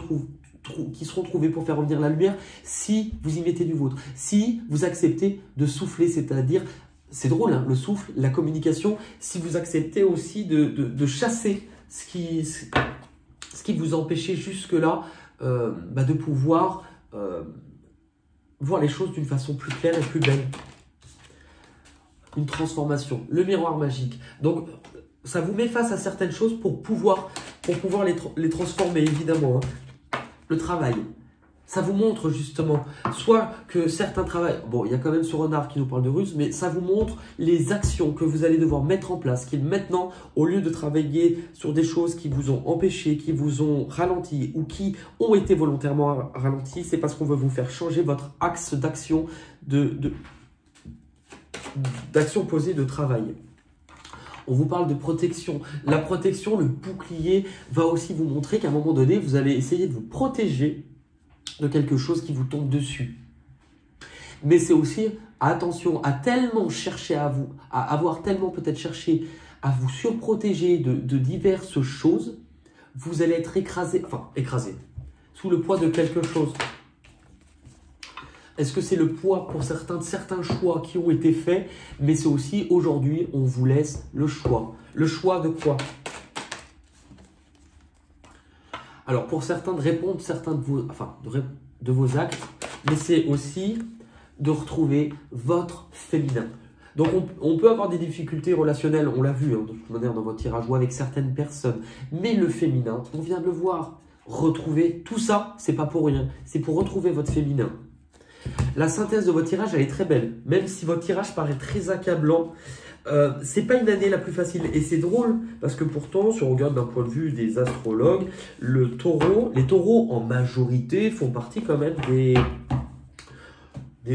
qui seront trouvées pour faire revenir la lumière si vous y mettez du vôtre. Si vous acceptez de souffler, c'est-à-dire, c'est drôle, le souffle, la communication, si vous acceptez aussi de chasser ce qui vous empêchait jusque-là de pouvoir voir les choses d'une façon plus claire et plus belle. Une transformation, le miroir magique. Donc, ça vous met face à certaines choses pour pouvoir les transformer, évidemment. le travail. Ça vous montre justement, soit que certains travaillent, bon, il y a quand même ce renard qui nous parle de ruse, mais ça vous montre les actions que vous allez devoir mettre en place, qui maintenant, au lieu de travailler sur des choses qui vous ont empêché, qui vous ont ralenti ou qui ont été volontairement ralentis, c'est parce qu'on veut vous faire changer votre axe d'action, d'action posée de travail. On vous parle de protection. La protection, le bouclier, va aussi vous montrer qu'à un moment donné, vous allez essayer de vous protéger de quelque chose qui vous tombe dessus. Mais c'est aussi, attention, à tellement chercher à avoir tellement peut-être cherché à vous surprotéger de diverses choses, vous allez être écrasé, sous le poids de quelque chose. Est-ce que c'est le poids pour certains choix qui ont été faits, mais c'est aussi aujourd'hui, on vous laisse le choix. Le choix de quoi? Alors, pour certains, de répondre de vos actes, mais c'est aussi de retrouver votre féminin. Donc, on peut avoir des difficultés relationnelles, on l'a vu de toute manière dans votre tirage ou avec certaines personnes, mais le féminin, on vient de le voir. Retrouver tout ça, c'est pas pour rien, c'est pour retrouver votre féminin. La synthèse de votre tirage, elle est très belle, même si votre tirage paraît très accablant. C'est pas une année la plus facile et c'est drôle parce que pourtant, si on regarde d'un point de vue des astrologues, les taureaux en majorité font partie quand même des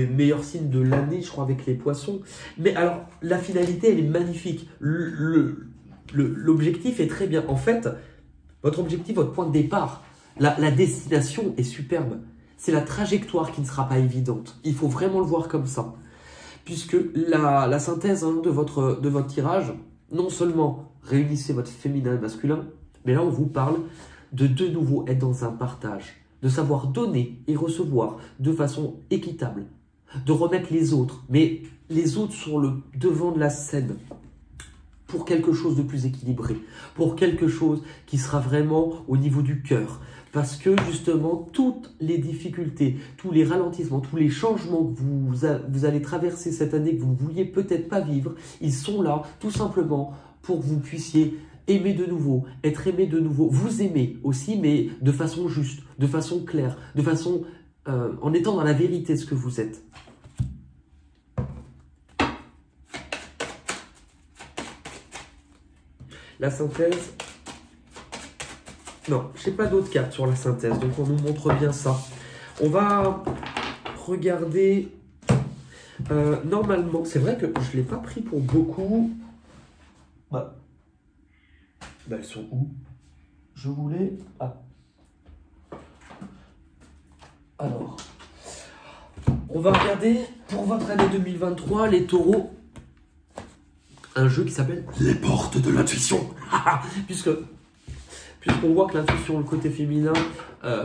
meilleurs signes de l'année, je crois, avec les poissons. Mais alors, la finalité, elle est magnifique. L'objectif est très bien. En fait, votre objectif, votre point de départ, la destination est superbe. C'est la trajectoire qui ne sera pas évidente. Il faut vraiment le voir comme ça. Puisque la synthèse de votre tirage, non seulement réunissez votre féminin et masculin, mais là on vous parle de nouveau être dans un partage, de savoir donner et recevoir de façon équitable, de remettre les autres, mais les autres sur le devant de la scène, pour quelque chose de plus équilibré, pour quelque chose qui sera vraiment au niveau du cœur. Parce que justement, toutes les difficultés, tous les ralentissements, tous les changements que vous allez traverser cette année, que vous ne vouliez peut-être pas vivre, ils sont là tout simplement pour que vous puissiez aimer de nouveau, être aimé de nouveau, vous aimer aussi, mais de façon juste, de façon claire, de façon en étant dans la vérité ce que vous êtes. La synthèse... Non, je n'ai pas d'autres cartes sur la synthèse, donc on nous montre bien ça. On va regarder... normalement, c'est vrai que je ne l'ai pas pris pour beaucoup. Elles sont où? Je voulais... Alors, on va regarder pour votre année 2023, les taureaux, un jeu qui s'appelle Les Portes de l'Intuition. Puisqu'on voit que l'intuition, le côté féminin,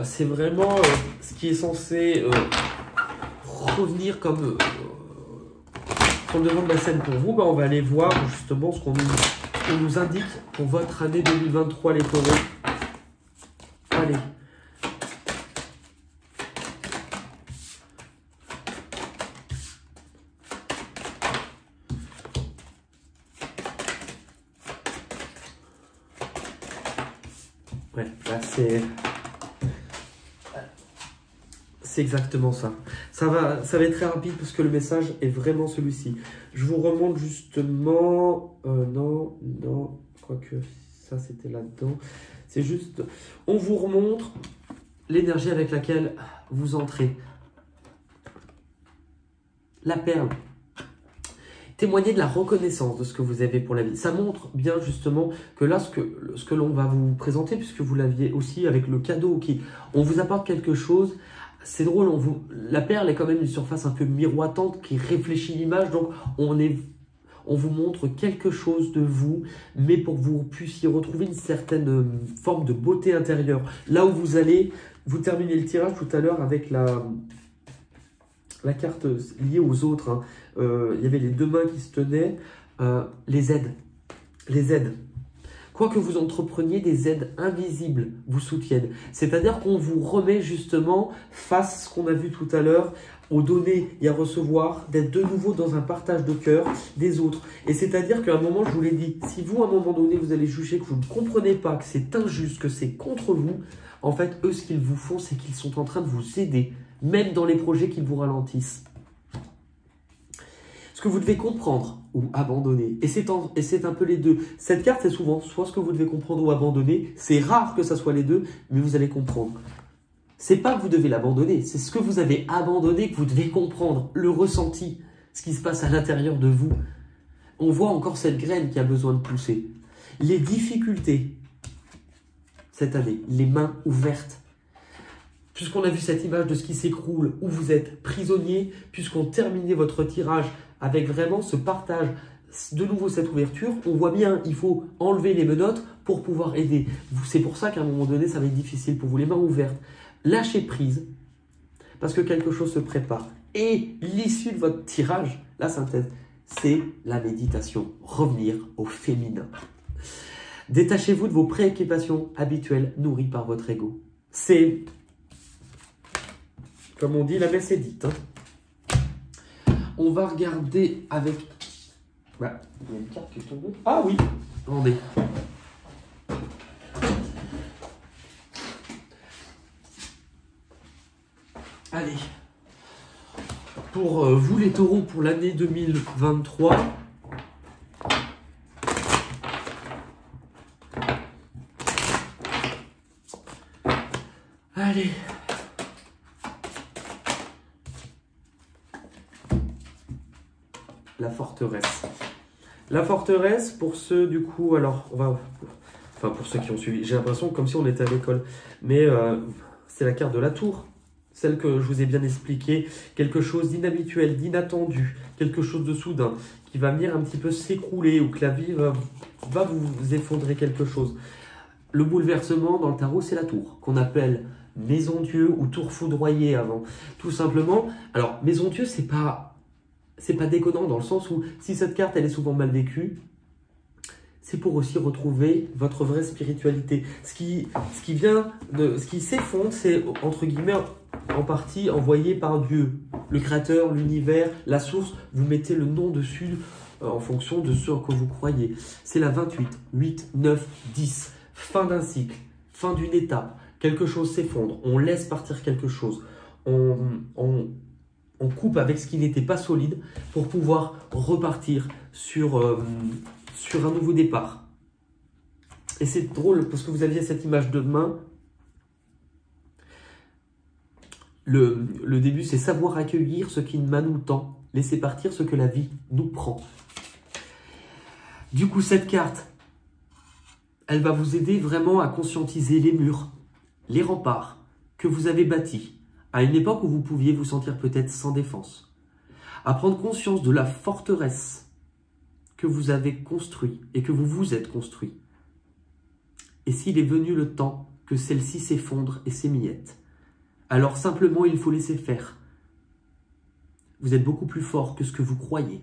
c'est vraiment ce qui est censé revenir comme devant de la scène pour vous. On va aller voir justement ce qu'on nous indique pour votre année 2023, les taureaux. Allez. Ouais, là c'est exactement ça. Ça va être très rapide parce que le message est vraiment celui-ci. Je vous remonte justement... non, quoique ça c'était là-dedans. C'est juste... On vous remontre l'énergie avec laquelle vous entrez. La perle. Témoigner de la reconnaissance de ce que vous avez pour la vie. Ça montre bien justement que là, ce que l'on va vous présenter, puisque vous l'aviez aussi avec le cadeau, on vous apporte quelque chose. C'est drôle, la perle est quand même une surface un peu miroitante qui réfléchit l'image, donc on vous montre quelque chose de vous, mais pour que vous puissiez retrouver une certaine forme de beauté intérieure. Là où vous terminez le tirage tout à l'heure avec la carte liée aux autres, il y avait les deux mains qui se tenaient, les aides. Quoi que vous entrepreniez, des aides invisibles vous soutiennent. C'est-à-dire qu'on vous remet justement face à ce qu'on a vu tout à l'heure. au donner et à recevoir, d'être de nouveau dans un partage de cœur des autres. Et c'est-à-dire qu'à un moment, je vous l'ai dit, si vous, à un moment donné, vous allez juger que vous ne comprenez pas, que c'est injuste, que c'est contre vous, en fait, eux, ce qu'ils vous font, c'est qu'ils sont en train de vous aider, même dans les projets qu'ils vous ralentissent. Ce que vous devez comprendre ou abandonner, et c'est un peu les deux. Cette carte, c'est souvent soit ce que vous devez comprendre ou abandonner. C'est rare que ça soit les deux, mais vous allez comprendre. C'est pas que vous devez l'abandonner, c'est ce que vous avez abandonné que vous devez comprendre, le ressenti, ce qui se passe à l'intérieur de vous. On voit encore cette graine qui a besoin de pousser. Les difficultés, cette année, les mains ouvertes. Puisqu'on a vu cette image de ce qui s'écroule, où vous êtes prisonnier, puisqu'on terminait votre tirage avec vraiment ce partage, de nouveau cette ouverture, on voit bien, il faut enlever les menottes pour pouvoir aider. C'est pour ça qu'à un moment donné, ça va être difficile pour vous, les mains ouvertes. Lâchez prise, parce que quelque chose se prépare. Et l'issue de votre tirage, la synthèse, c'est la méditation. Revenir au féminin. Détachez-vous de vos préoccupations habituelles nourries par votre ego. C'est, comme on dit, la messe est dite. On va regarder avec... Voilà. Il y a une carte qui est tombée. Ah oui, attendez. Allez. Pour vous les taureaux, pour l'année 2023... Allez. La forteresse. La forteresse, pour ceux du coup, alors, on va... Enfin, pour ceux qui ont suivi, j'ai l'impression comme si on était à l'école. Mais c'est la carte de la tour. Celle que je vous ai bien expliquée. Quelque chose d'inhabituel, d'inattendu. Quelque chose de soudain. Qui va venir un petit peu s'écrouler ou que la vie va vous effondrer quelque chose. Le bouleversement dans le tarot, c'est la tour. Qu'on appelle maison Dieu ou tour foudroyée avant. Tout simplement. Alors, maison Dieu, c'est pas déconnant dans le sens où si cette carte elle est souvent mal vécue, c'est pour aussi retrouver votre vraie spiritualité. Ce qui s'effondre, c'est entre guillemets en partie envoyé par Dieu, le créateur, l'univers, la source. Vous mettez le nom dessus en fonction de ce en quoi vous croyez. C'est la 28, 8, 9, 10. Fin d'un cycle, fin d'une étape. Quelque chose s'effondre, on laisse partir quelque chose. On coupe avec ce qui n'était pas solide pour pouvoir repartir sur un nouveau départ. Et c'est drôle parce que vous aviez cette image de main. Le début, c'est savoir accueillir ce qui nous tend, laisser partir ce que la vie nous prend. Du coup, cette carte, elle va vous aider vraiment à conscientiser les murs, les remparts que vous avez bâtis. À une époque où vous pouviez vous sentir peut-être sans défense, à prendre conscience de la forteresse que vous avez construite et que vous vous êtes construit. Et s'il est venu le temps que celle-ci s'effondre et s'émiette, alors simplement il faut laisser faire. Vous êtes beaucoup plus fort que ce que vous croyez.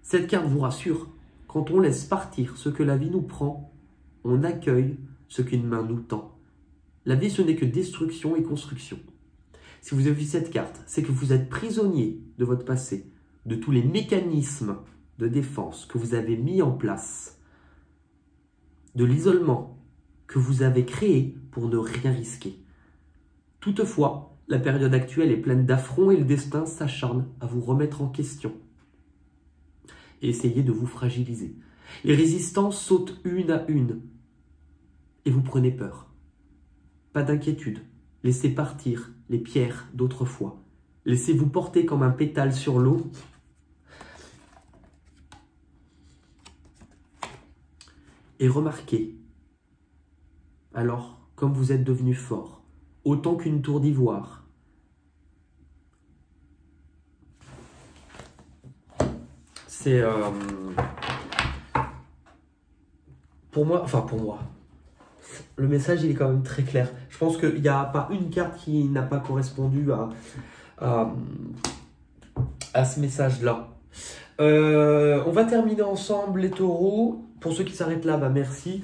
Cette carte vous rassure, quand on laisse partir ce que la vie nous prend, on accueille ce qu'une main nous tend. La vie, ce n'est que destruction et construction. Si vous avez vu cette carte, c'est que vous êtes prisonnier de votre passé, de tous les mécanismes de défense que vous avez mis en place, de l'isolement que vous avez créé pour ne rien risquer. Toutefois, la période actuelle est pleine d'affronts et le destin s'acharne à vous remettre en question et essayer de vous fragiliser. Les résistances sautent une à une et vous prenez peur. Pas d'inquiétude. Laissez partir les pierres d'autrefois. Laissez-vous porter comme un pétale sur l'eau. Et remarquez, alors, comme vous êtes devenu fort, autant qu'une tour d'ivoire, c'est... pour moi, le message, il est quand même très clair. Je pense qu'il n'y a pas une carte qui n'a pas correspondu à ce message-là. On va terminer ensemble les taureaux. Pour ceux qui s'arrêtent là, bah merci.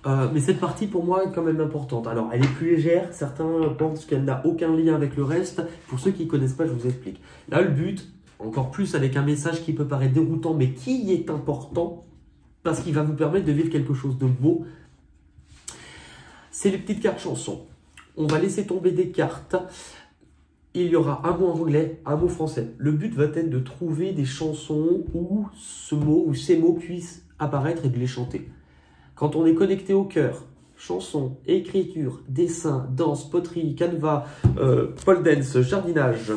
Mais cette partie, pour moi, est quand même importante. Alors, elle est plus légère. Certains pensent qu'elle n'a aucun lien avec le reste. Pour ceux qui ne connaissent pas, je vous explique. Là, le but, encore plus avec un message qui peut paraître déroutant, mais qui est important, parce qu'il va vous permettre de vivre quelque chose de beau, c'est les petites cartes chansons. On va laisser tomber des cartes. Il y aura un mot en anglais, un mot français. Le but va être de trouver des chansons où ce mot ou ces mots puissent apparaître et de les chanter. Quand on est connecté au cœur, chanson, écriture, dessin, danse, poterie, canevas, pole dance, jardinage,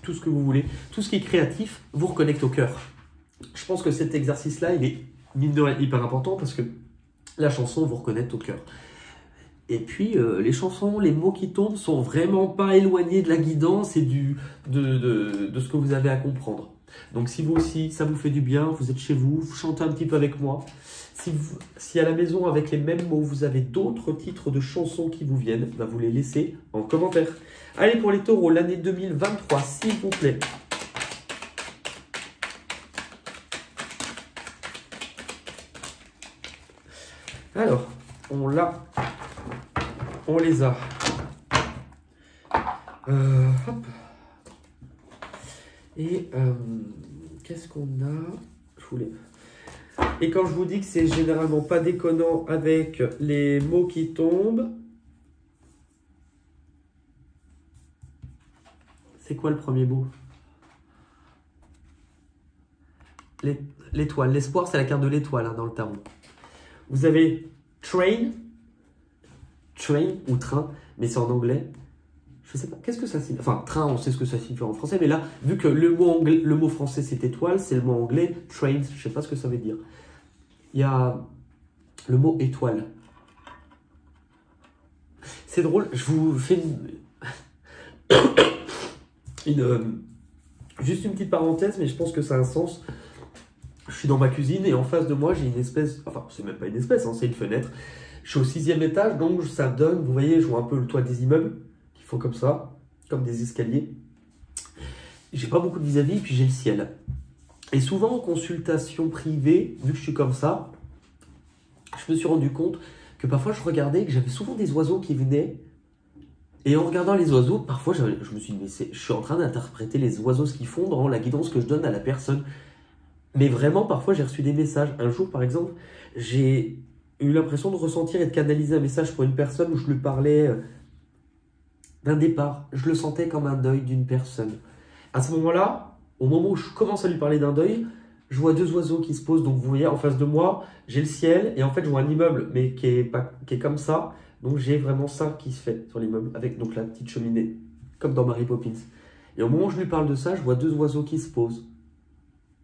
tout ce que vous voulez, tout ce qui est créatif, vous reconnecte au cœur. Je pense que cet exercice-là, il est mine de rien hyper important parce que la chanson vous reconnecte au cœur. Et puis, les chansons, les mots qui tombent sont vraiment pas éloignés de la guidance et de ce que vous avez à comprendre. Donc, si vous aussi, ça vous fait du bien, vous êtes chez vous, vous chantez un petit peu avec moi. Si à la maison, avec les mêmes mots, vous avez d'autres titres de chansons qui vous viennent, bah vous les laissez en commentaire. Allez, pour les taureaux, l'année 2023, s'il vous plaît. Alors, on les a. Hop. Et qu'est-ce qu'on a? Je voulais... Et quand je vous dis que c'est généralement pas déconnant avec les mots qui tombent, c'est quoi le premier mot? L'étoile. L'espoir, c'est la carte de l'étoile hein, dans le tarot. Vous avez train ou train, mais c'est en anglais. Je sais pas, qu'est-ce que ça signifie? Enfin, train, on sait ce que ça signifie en français, mais là, vu que le mot français c'est étoile, c'est le mot anglais, train, je sais pas ce que ça veut dire. Il y a le mot étoile. C'est drôle, je vous fais juste une petite parenthèse, mais je pense que ça a un sens. Je suis dans ma cuisine et en face de moi, j'ai une espèce, enfin, c'est même pas une espèce, hein, c'est une fenêtre. Je suis au 6e étage, donc ça donne, vous voyez, je vois un peu le toit des immeubles qui font comme ça, comme des escaliers. J'ai pas beaucoup de vis-à-vis, puis j'ai le ciel. Et souvent en consultation privée, vu que je suis comme ça, je me suis rendu compte que parfois je regardais, que j'avais souvent des oiseaux qui venaient. Et en regardant les oiseaux, parfois je me suis dit, mais je suis en train d'interpréter les oiseaux ce qu'ils font dans la guidance que je donne à la personne. Mais vraiment, parfois j'ai reçu des messages. Un jour, par exemple, j'ai eu l'impression de ressentir et de canaliser un message pour une personne où je lui parlais d'un départ. Je le sentais comme un deuil d'une personne. À ce moment-là, au moment où je commence à lui parler d'un deuil, je vois deux oiseaux qui se posent. Donc vous voyez, en face de moi, j'ai le ciel et en fait je vois un immeuble, mais qui est comme ça. Donc j'ai vraiment ça qui se fait sur l'immeuble, avec donc la petite cheminée, comme dans Mary Poppins. Et au moment où je lui parle de ça, je vois deux oiseaux qui se posent.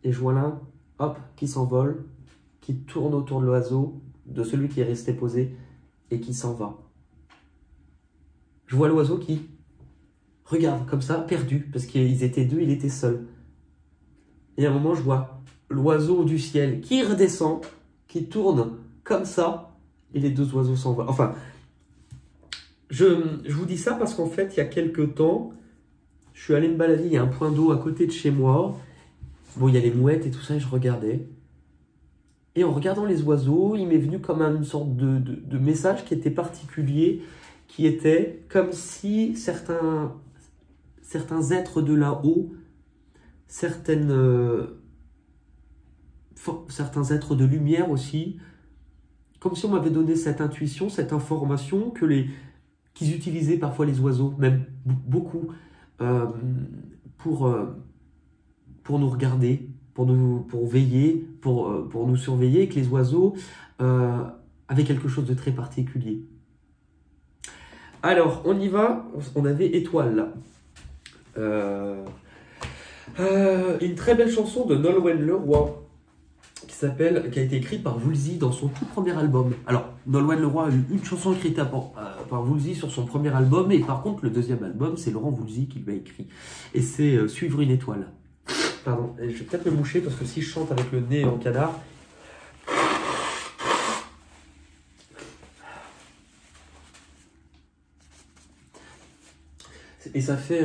Et je vois l'un, hop, qui s'envole, qui tourne autour de l'oiseau, de celui qui est resté posé, et qui s'en va. Je vois l'oiseau qui regarde comme ça, perdu, parce qu'ils étaient deux, il était seul. Et à un moment, je vois l'oiseau du ciel qui redescend, qui tourne comme ça, et les deux oiseaux s'envolent. Enfin, je vous dis ça parce qu'en fait, il y a quelques temps, je suis allé me balader, il y a un point d'eau à côté de chez moi. Bon, il y a les mouettes et tout ça, et je regardais. Et en regardant les oiseaux, il m'est venu comme une sorte de message qui était particulier, qui était comme si certains êtres de là-haut, certains êtres de lumière aussi, comme si on m'avait donné cette intuition, cette information qu'ils utilisaient parfois les oiseaux, même beaucoup, pour nous regarder, pour veiller, pour nous surveiller, et que les oiseaux avaient quelque chose de très particulier. Alors, on y va. On avait Étoile, là. Une très belle chanson de Nolwenn Leroy, qui a été écrite par Woolsey dans son tout premier album. Alors, Nolwenn Leroy a eu une chanson écrite par Woolsey sur son premier album, et par contre, le deuxième album, c'est Laurent Woolsey qui lui a écrit. Et c'est Suivre une étoile. Pardon, je vais peut-être me moucher parce que si je chante avec le nez en canard. Et ça fait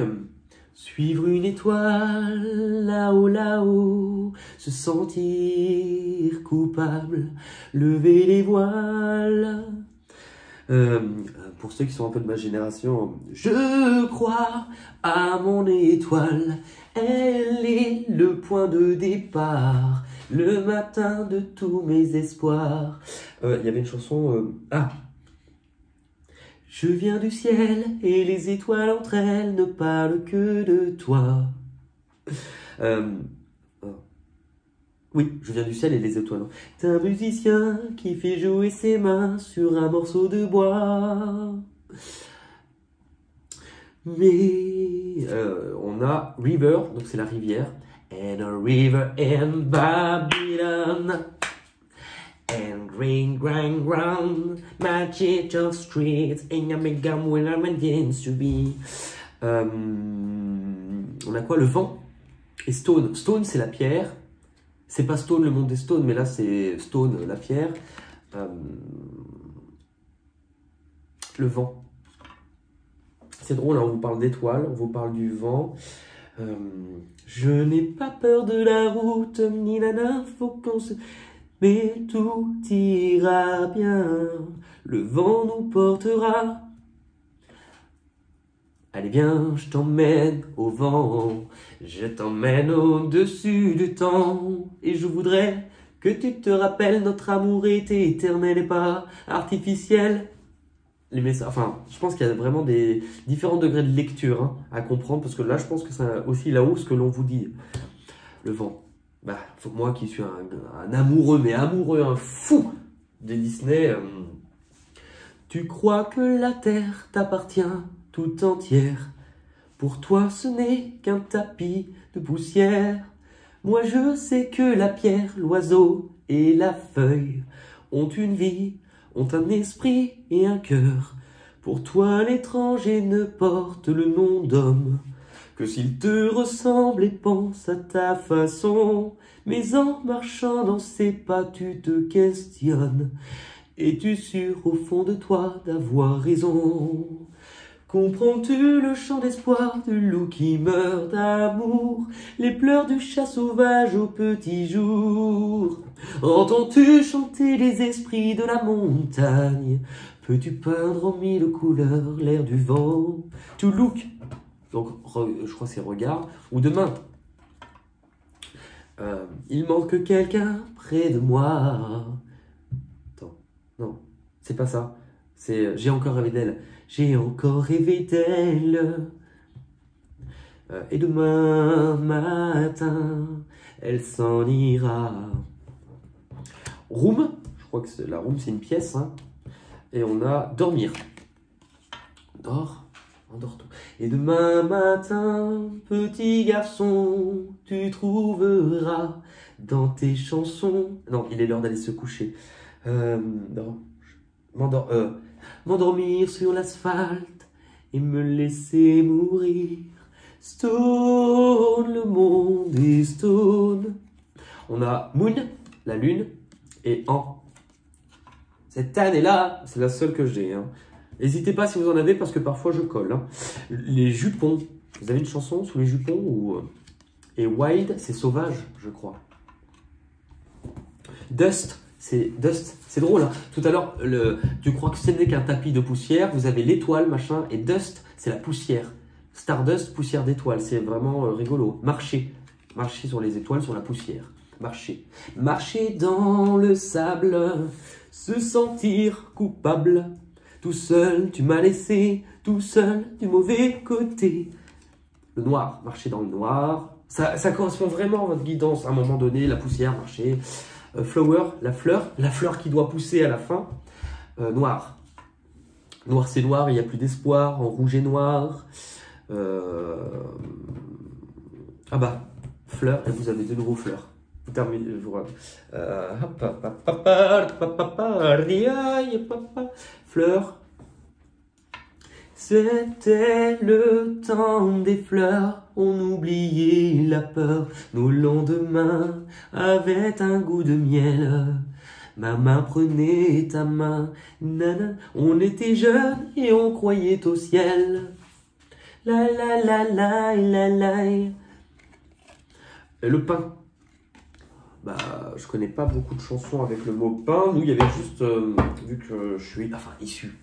Suivre une étoile, là-haut, là-haut, se sentir coupable, lever les voiles. Pour ceux qui sont un peu de ma génération, je crois à mon étoile, elle est le point de départ, le matin de tous mes espoirs. Il y avait une chanson... Je viens du ciel et les étoiles entre elles ne parlent que de toi. Oui, je viens du ciel et les étoiles. T'es un musicien qui fait jouer ses mains sur un morceau de bois. Mais on a River, donc c'est la rivière. And a river in Babylon. And green, grind, ground, magic of streets, and I make them when I'm to be. On a quoi? Le vent et Stone. Stone, c'est la pierre. C'est pas Stone, le monde des Stones, mais là, c'est Stone, la pierre. Le vent. C'est drôle, hein, on vous parle d'étoiles, on vous parle du vent. Je n'ai pas peur de la route, ni la nymphe, faut qu'on se... Mais tout ira bien, le vent nous portera. Allez viens, je t'emmène au vent, je t'emmène au-dessus du temps. Et je voudrais que tu te rappelles, notre amour était éternel et pas artificiel. Les messages, enfin, je pense qu'il y a vraiment des différents degrés de lecture à comprendre, parce que là, je pense que c'est aussi là-haut ce que l'on vous dit. Le vent. Bah, faut que moi qui suis un amoureux, mais amoureux, un fou des Disney, tu crois que la terre t'appartient tout entière. Pour toi, ce n'est qu'un tapis de poussière. Moi, je sais que la pierre, l'oiseau et la feuille ont une vie, ont un esprit et un cœur. Pour toi, l'étranger ne porte le nom d'homme que s'il te ressemble et pense à ta façon. Mais en marchant dans ses pas, tu te questionnes. Es-tu sûr au fond de toi d'avoir raison? Comprends-tu le chant d'espoir du loup qui meurt d'amour, les pleurs du chat sauvage au petit jour? Entends-tu chanter les esprits de la montagne? Peux-tu peindre en mille couleurs l'air du vent? To look. Donc, je crois que c'est regard, ou de main. Il manque quelqu'un près de moi. Attends, non, c'est pas ça. C'est j'ai encore rêvé d'elle. J'ai encore rêvé d'elle. Et demain matin, elle s'en ira. Room, je crois que la room c'est une pièce. Et on a dormir. On dort tout. Et demain matin, petit garçon, tu trouveras dans tes chansons... Non, il est l'heure d'aller se coucher. M'endormir sur l'asphalte et me laisser mourir. Stone, le monde est stone. On a Moon, la lune, et An. Cette année-là, c'est la seule que j'ai. N'hésitez pas si vous en avez, parce que parfois je colle. Les jupons. Vous avez une chanson sous les jupons ou... Et Wild, c'est sauvage, je crois. Dust, c'est drôle. Tout à l'heure, tu crois que ce n'est qu'un tapis de poussière. Vous avez l'étoile, machin. Et Dust, c'est la poussière. Stardust, poussière d'étoile. C'est vraiment rigolo. Marcher. Marcher sur les étoiles, sur la poussière. Marcher. Marcher dans le sable. Se sentir coupable. Tout seul, tu m'as laissé, tout seul, du mauvais côté. Le noir, marcher dans le noir. Ça correspond vraiment à votre guidance. À un moment donné, la poussière, marcher. Flower, la fleur qui doit pousser à la fin. Noir. Noir, c'est noir, il n'y a plus d'espoir. En rouge et noir. Ah bah, fleur, et vous avez de nouveau fleurs. Vous terminez, je vois. Fleurs. C'était le temps des fleurs, on oubliait la peur. Nos lendemains avaient un goût de miel. Ma main prenait ta main, nana. On était jeunes et on croyait au ciel. La la la la la la. Et le pain. Bah, je connais pas beaucoup de chansons avec le mot pain. Nous, il y avait juste, vu que je suis, enfin, issu.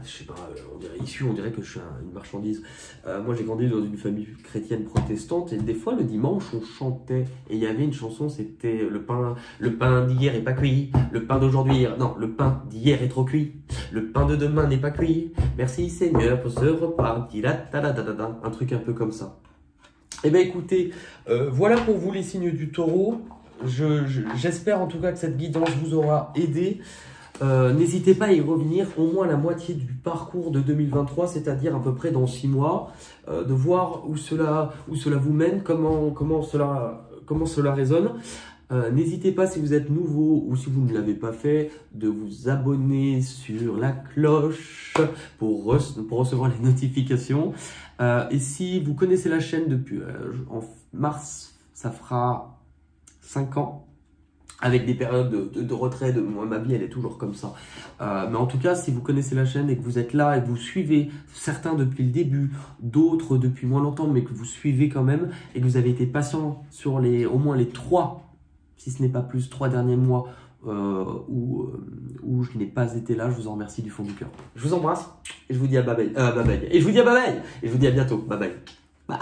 Je sais pas, on dirait issu, on dirait que je suis une marchandise. Moi, j'ai grandi dans une famille chrétienne protestante et des fois, le dimanche, on chantait. Et il y avait une chanson, c'était le pain d'hier est pas cuit, le pain d'aujourd'hui, non, le pain d'hier est trop cuit, le pain de demain n'est pas cuit. Merci Seigneur pour ce repas. Un truc un peu comme ça. Eh bien, écoutez, voilà pour vous les signes du taureau. J'espère en tout cas que cette guidance vous aura aidé. N'hésitez pas à y revenir au moins la moitié du parcours de 2023, c'est-à-dire à peu près dans 6 mois, de voir où cela vous mène, comment cela résonne. N'hésitez pas, si vous êtes nouveau ou si vous ne l'avez pas fait, de vous abonner sur la cloche pour recevoir les notifications. Et si vous connaissez la chaîne depuis en mars, ça fera 5 ans. Avec des périodes de retrait, moi, ma vie elle est toujours comme ça. Mais en tout cas, si vous connaissez la chaîne et que vous êtes là et que vous suivez, certains depuis le début, d'autres depuis moins longtemps, mais que vous suivez quand même, et que vous avez été patient sur au moins les 3, si ce n'est pas plus, 3 derniers mois où je n'ai pas été là, je vous en remercie du fond du cœur. Je vous embrasse et je vous dis à bye bye. Et je vous dis à bye bye. Et je vous dis à bientôt. Bye bye. Bye.